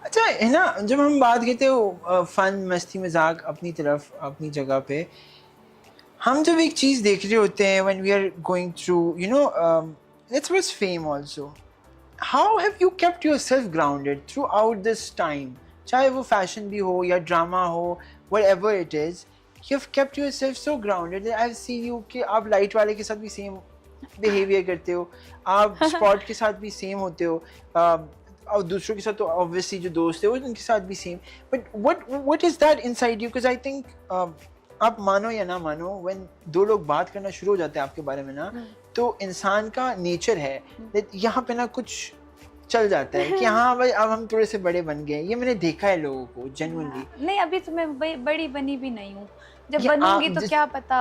अच्छा है ना, जब हम बात करते हो फन मस्ती मजाक अपनी तरफ अपनी जगह पे, हम जब एक चीज देख रहे होते हैं when we are going through you know let's was fame also, how have you kept yourself grounded throughout this time, चाहे वो फैशन भी हो या ड्रामा हो, whatever it is, you have kept yourself so grounded. I have seen you कि आप light वाले के साथ भी सेम बिहेवियर करते हो, आप स्पॉट के साथ भी सेम होते हो, और दूसरों के साथ तो ऑब्वियसली जो दोस्त है वो उनके साथ भी same. But what is that inside you? Because I think आप मानो या ना मानो, व्हेन दो लोग बात करना शुरू हो जाते हैं आपके बारे में ना, तो इंसान का नेचर है यहाँ पे ना कुछ चल जाता है कि हाँ भाई अब हम थोड़े से बड़े बन गए। ये मैंने देखा है लोगों को जेन्युइनली। नहीं, अभी तो मैं बड़ी बनी भी नहीं हूँ, जब बनूंगी तो क्या पता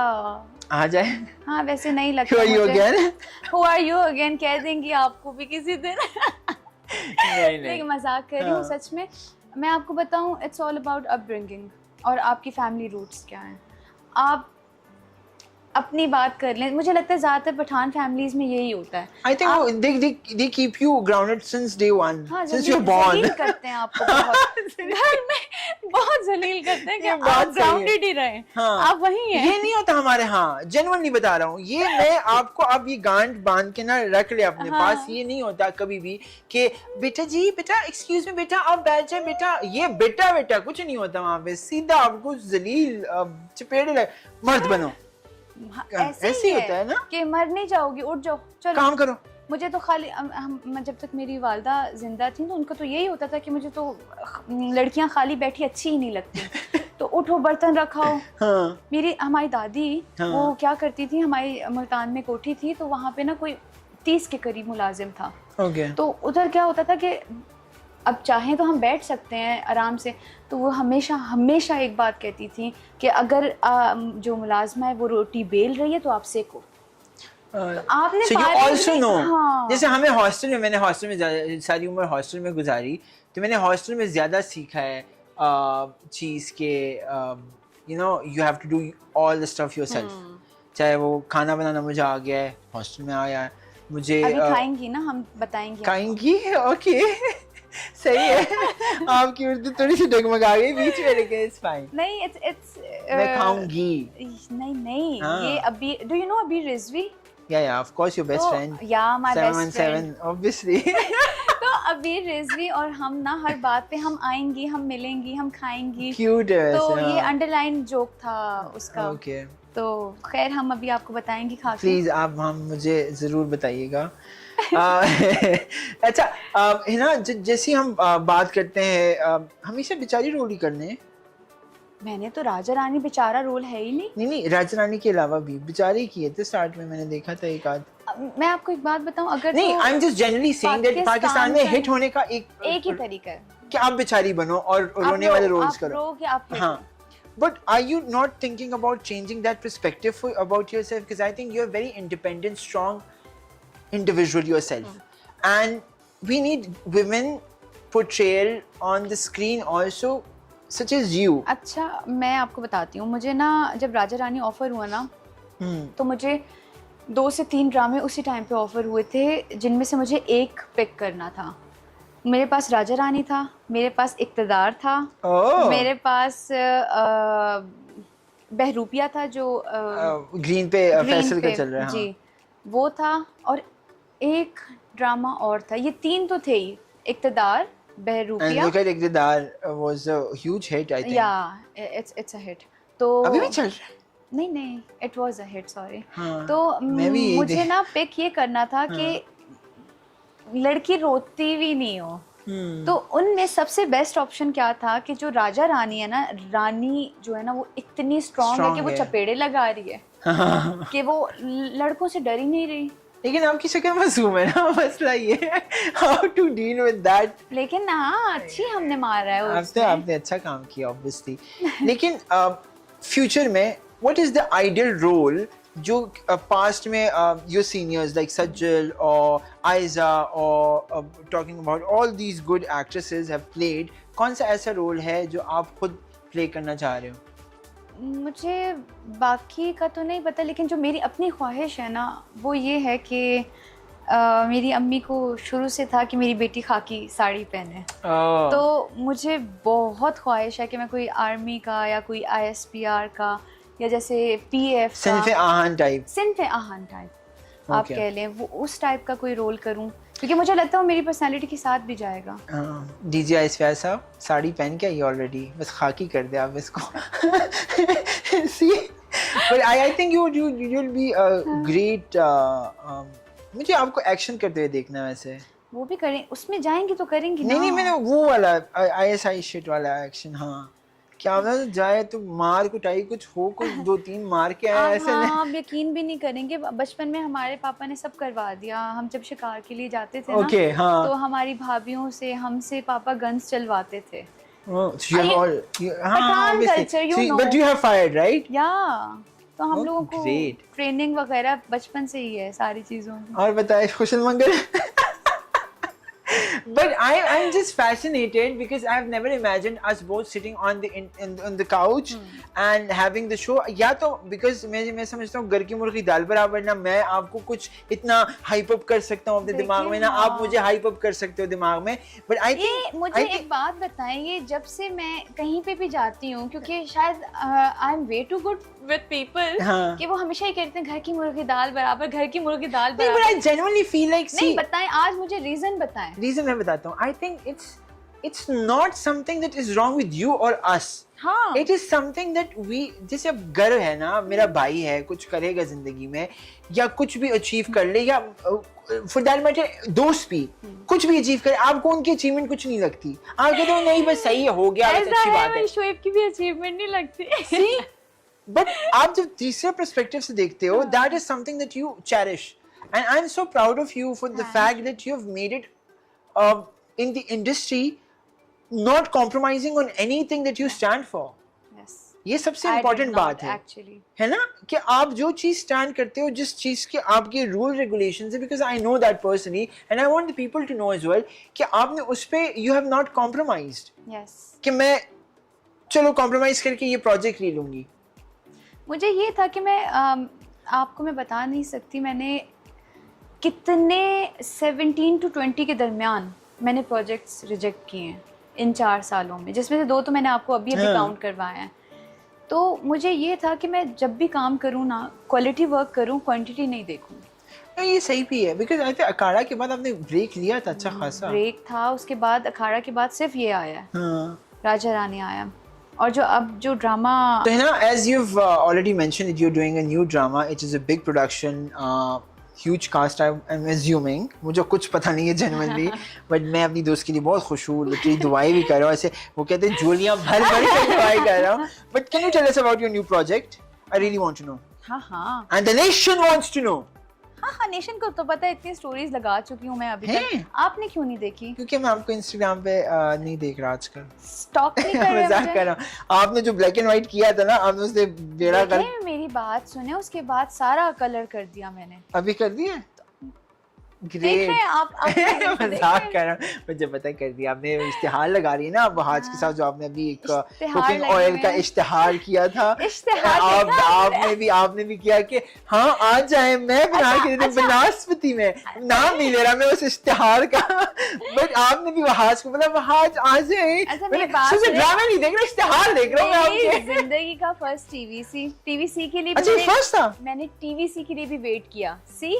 आ जाए। हाँ, वैसे नहीं लगता Who are you मुझे। again? Who are you again कह देंगी आपको भी किसी दिन। नहीं, मजाक कर रही हूँ सच में। मैं आपको बताऊँ, इट्स ऑल अबाउट अपब्रिंगिंग और आपकी फैमिली रूट्स क्या हैं। आप अपनी बात कर लें, मुझे लगता है ज्यादातर पठान फैमिलीज में यही होता है। I think they keep you grounded since day one, since you're born. जलील करते हैं आपको बहुत घर में, बहुत जलील करते हैं कि आप ग्राउंडेड ही रहें। हाँ, आप वही हैं। ये नहीं होता हमारे यहाँ, जेन्युइनली बता रहा हूँ। ये मैं आपको अब ये गांठ बांध के ना रख ले अपने पास। ये नहीं होता कभी भी कि बेटा जी, बेटा एक्सक्यूज मी, बेटा आप बैठ जाए, बेटा ये बेटा बेटा कुछ नहीं होता वहाँ पे। सीधा आपको जलील चपेड़े लगे, मर्द बनो। ऐसे ही होता है ना कि मर नहीं जाओगी, उठ जाओ, चलो काम करो। मुझे तो खाली जब तक मेरी वालदा जिंदा थी तो उनका तो यही होता था कि मुझे तो लड़कियां खाली बैठी अच्छी ही नहीं लगती। तो उठो, बर्तन रखाओ। हाँ। हमारी दादी वो क्या करती थी, हमारी मुल्तान में कोठी थी, तो वहाँ पे ना कोई 30 के करीब मुलाजिम था। तो उधर क्या होता था कि अब चाहें तो हम बैठ सकते हैं आराम से, तो वो हमेशा हमेशा एक बात कहती थी कि अगर जो मुलाजमा है वो रोटी बेल रही है तो आप सेको। तो आपने so you also know, हाँ। जैसे हमें हॉस्टल में, मैंने हॉस्टल में सारी उम्र हॉस्टल में गुजारी, तो मैंने हॉस्टल में ज़्यादा सीखा है चीज़ के you know you have to do all the stuff yourself. चाहे वो खाना बनाना मुझे आ गया है, हॉस्टल में आया है मुझे। अभी खाएंगी ना, हम बताएंगे। खाएंगी, ओके सही है। आपकी उर्दू थोड़ी सी डगमगा गई बीच में, लेकिन इट्स फाइन। नहीं, इट्स मैं खाऊंगी। नहीं ये अभी, डू यू नो अभी Rizvi? Yeah, of course, your best friend. Yeah, my best friend. 717, obviously. तो अभी रिजवी और हम ना हर बात पे हम आएंगी, हम मिलेंगी, हम खाएंगी। Cute है तो वैसे, ये अंडरलाइन जोक था उसका। Okay. तो खैर हम अभी आपको बताएंगे खा के। Please आप हम मुझे ज़रूर बताइएगा। अच्छा है ना, जैसे हम बात करते हैं, हमेशा बेचारी रोल ही करने हैं। मैंने तो राजा रानी बेचारा रोल है ही नहीं। नहीं, राजा रानी के अलावा भी बेचारी किए थे स्टार्ट में, मैंने देखा था एक आध। मैं आपको एक बात बताऊं, अगर नहीं, तो I am just generally saying that Pakistan में हिट होने का एक ही तरीका है कि आप बेचारी बनो और रोने वाले रोल्स करो। हाँ। But are you not thinking about changing that perspective about yourself? Because I think you're a very independent, strong individual yourself. And we need women portrayal on the screen also, such as you. अच्छा, मैं आपको बताती हूँ, मुझे ना जब Raja Rani offer हुआ ना, तो मुझे 2 से 3 ड्रामे उसी टाइम पे ऑफर हुए थे, जिनमें से मुझे एक पिक करना था। मेरे पास राजा रानी था, मेरे पास इक़्तिदार था, मेरे पास बहरूपिया था जो ग्रीन पे फैसल का चल रहा है। जी, वो था, और एक ड्रामा और था। ये 3 तो थे ही, इक़्तिदार, बहरूपिया। And look at इक़्तिदार was a huge hit, I think. Yeah, it's a hit. तो अभी भी चल रहा है? नहीं, it was a hit, sorry. हाँ, तो मुझे ना पिक ये करना था कि लड़की रोती भी नहीं हो। तो उनमें सबसे बेस्ट ऑप्शन क्या था कि जो राजा रानी है ना, रानी जो है ना वो इतनी स्ट्रॉन्ग है कि वो चपेड़े लगा रही है कि वो लड़कों से डर ही नहीं रही। लेकिन आपकी शक्ल मासूम है ना, मसला ये है how to deal with that. लेकिन हाँ, अच्छी हमने मारा है उसमें। आपने अच्छा काम किया ऑब्वियसली। लेकिन फ्यूचर में what is the ideal role जो पास्ट में योर सीनियर्स लाइक सज्जल और आयजा और talking about all these good actresses have played, कौन सा ऐसा रोल है जो आप खुद प्ले करना चाह रहे हो? मुझे बाकी का तो नहीं पता, लेकिन जो मेरी अपनी ख्वाहिश है ना वो ये है कि मेरी अम्मी को शुरू से था कि मेरी बेटी खाकी साड़ी पहने, तो मुझे बहुत ख्वाहिश है कि मैं कोई आर्मी का या कोई ISPR का या जैसे PF का सिन्फ़े आहान टाइप आप कह लें, वो उस टाइप का कोई रोल करूं, क्योंकि मुझे लगता है वो मेरी पर्सनालिटी के साथ भी जाएगा। DJ ISPR साहब साड़ी पहन के आई ऑलरेडी, बस खाकी कर दे आप इसको। See, but I think you'll be a great मुझे आपको एक्शन करते हुए देखना है वैसे। वो भी करें, उसमें जाएंगे तो करेंगे ना। नहीं मैंने वो वाला ISI शिट वाला एक्शन, हाँ क्या पता जाए तो मार कुटाई कुछ हो, कुछ 2-3 मार के आए ऐसे नहीं। आप यकीन भी नहीं करेंगे, बचपन में हमारे पापा ने सब करवा दिया। हम जब शिकार के लिए जाते थे ना, हाँ। तो हमारी भाभीयों से हमसे पापा गन्स चलवाते थे। So you have all, Pathan culture, you know. but you have fired, right? तो हम लोगों को ट्रेनिंग वगैरह बचपन से ही है सारी चीजों की। और बताए खुशल मंगल। But I'm just fascinated because I've never imagined us both sitting on the couch and having the show. या तो because मैं समझता हूँ घर की मुर्गी दाल बराबर, ना मैं आपको कुछ इतना हाइप अप कर सकता हूँ अपने दिमाग में, ना आप मुझे हाइप अप कर सकते हो दिमाग में। But I think मुझे एक बात बताएं, ये जब से मैं कहीं पे भी जाती हूँ, क्योंकि शायद I am way too good with people, कि वो हमेशा ही कहते हैं घर की मुर्गी दाल बराबर, घर की मुर्गी दाल बराबर। But I genuinely feel like, नहीं बताएं, आज मुझे रीजन बताएं। रीजन मैं बताता हूँ। I think it's not something that is wrong with you or us. हाँ। It is something that we, जैसे अब गर्व है ना, मेरा भाई है कुछ करेगा जिंदगी में या कुछ भी अचीव कर ले, या for that matter दोस्त भी कुछ भी अचीव करे, आपको उनकी अचीवमेंट कुछ नहीं लगती, आप कहते हो नहीं बस सही है, हो गया, बस अच्छी बात है। शोएब की भी अचीवमेंट नहीं लगती। See, but आप जब तीसरे पर्सपेक्टिव से देखते हो, that is something that you cherish, and I'm so proud of you for the fact that you have made it in the industry, not compromising on anything that you stand for. Yes. ये सबसे important बात है actually. है ना, कि आप जो चीज स्टैंड करते हो, जिस चीज के आपके रूल रेगुलेशंस है, because I know that personally and I want the people to know as well कि आपने उस पे you have not compromised. Yes. कि मैं चलो कॉम्प्रोमाइज करके ये प्रोजेक्ट ले लूंगी। मुझे ये था कि मैं आपको मैं बता नहीं सकती मैंने कितने 17 to 20 के दरमियान मैंने प्रोजेक्ट्स रिजेक्ट किए हैं इन 4 सालों में, जिसमें से 2 तो मैंने आपको अभी काउंट करवाए हैं। तो मुझे ये था कि मैं जब भी काम करूँ ना, क्वालिटी वर्क करूँ, क्वांटिटी नहीं देखूँ। ये सही भी है, बिकॉज आई थिंक अखाड़ा के बाद आपने ब्रेक लिया था अच्छा खासा। ब्रेक था, उसके बाद अखाड़ा के बाद सिर्फ ये आया है, राजा रानी आया, और जो अब जो ड्रामा तो है ना, as you've already mentioned that you're doing a new drama, it is a big production, huge cast I'm assuming, मुझे कुछ पता नहीं है genuinely, but मैं अपनी दोस्त के लिए बहुत खुश हूँ, लिटरली दुआएं भी कर रहा हूँ, ऐसे वो कहते हैं झोलियाँ भर भर के दुआएं कर रहा हूँ। But can you tell us about your new project? I really want to know. हाँ And the nation wants to know. हाँ, नेशन को तो पता है, इतनी स्टोरीज लगा चुकी हूँ मैं अभी तक, आपने क्यों नहीं देखी? क्योंकि मैं आपको इंस्टाग्राम पे नहीं देख रहा आजकल, स्टॉक नहीं कर रहे। मजाक कर रहा हूँ। आपने जो ब्लैक एंड व्हाइट किया था ना, आपने उससे बेड़ा कर, मेरी बात सुने, उसके बाद सारा कलर कर दिया मैंने। अभी कर दिया? ग्रेट। आप मजाक कर रहा हूँ, मुझे पता कर दिया आपने। इश्तिहार लगा रही है ना आप हाज के साथ, जो आपने अभी एक कुकिंग ऑयल का इश्तिहार किया था, आपने भी किया कि हाँ आ जाए, मैं बना के देती हूँ बनास्पति में, नाम नहीं ले रहा मैं उस इश्तिहार का, बट आपने भी वहाज को बोला वहाज आ जाए। ड्रामा नहीं देख रहा, इश्तिहार देख रहा हूँ मैं आपके। जिंदगी का फर्स्ट टीवीसी के लिए फर्स्ट था, मैंने टीवीसी के लिए भी वेट किया। सी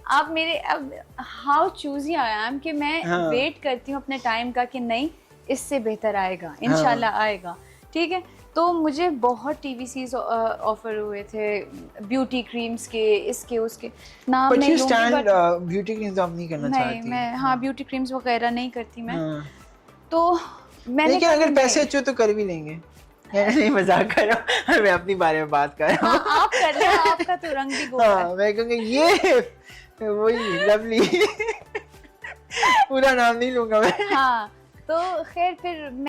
आप मेरे अब हाउ चूजी आई एम कि मैं वेट करती हूँ अपने टाइम का कि नहीं इससे बेहतर आएगा, इंशाल्लाह आएगा, ठीक है। तो मुझे बहुत टीवीसीज ऑफर हुए थे, ब्यूटी क्रीम्स के, इसके उसके, नाम नहीं लूंगी, बट ब्यूटी क्रीम्स आप नहीं करना चाहती? मैं हाँ ब्यूटी क्रीम्स वगैरह नहीं करती मैं। तो मैंने, लेकिन अगर पैसे अच्छे तो कर भी लेंगे। नहीं मजाक कर रहा हूँ, मैं अपनी बारे में बात कर रहा हूँ। आप कर रहे हो, आपका तो रंग भी गोरा है। मैं कहूँगा ये वही लवली, पूरा नाम नहीं लूंगा मैं। हाँ तो खैर फिर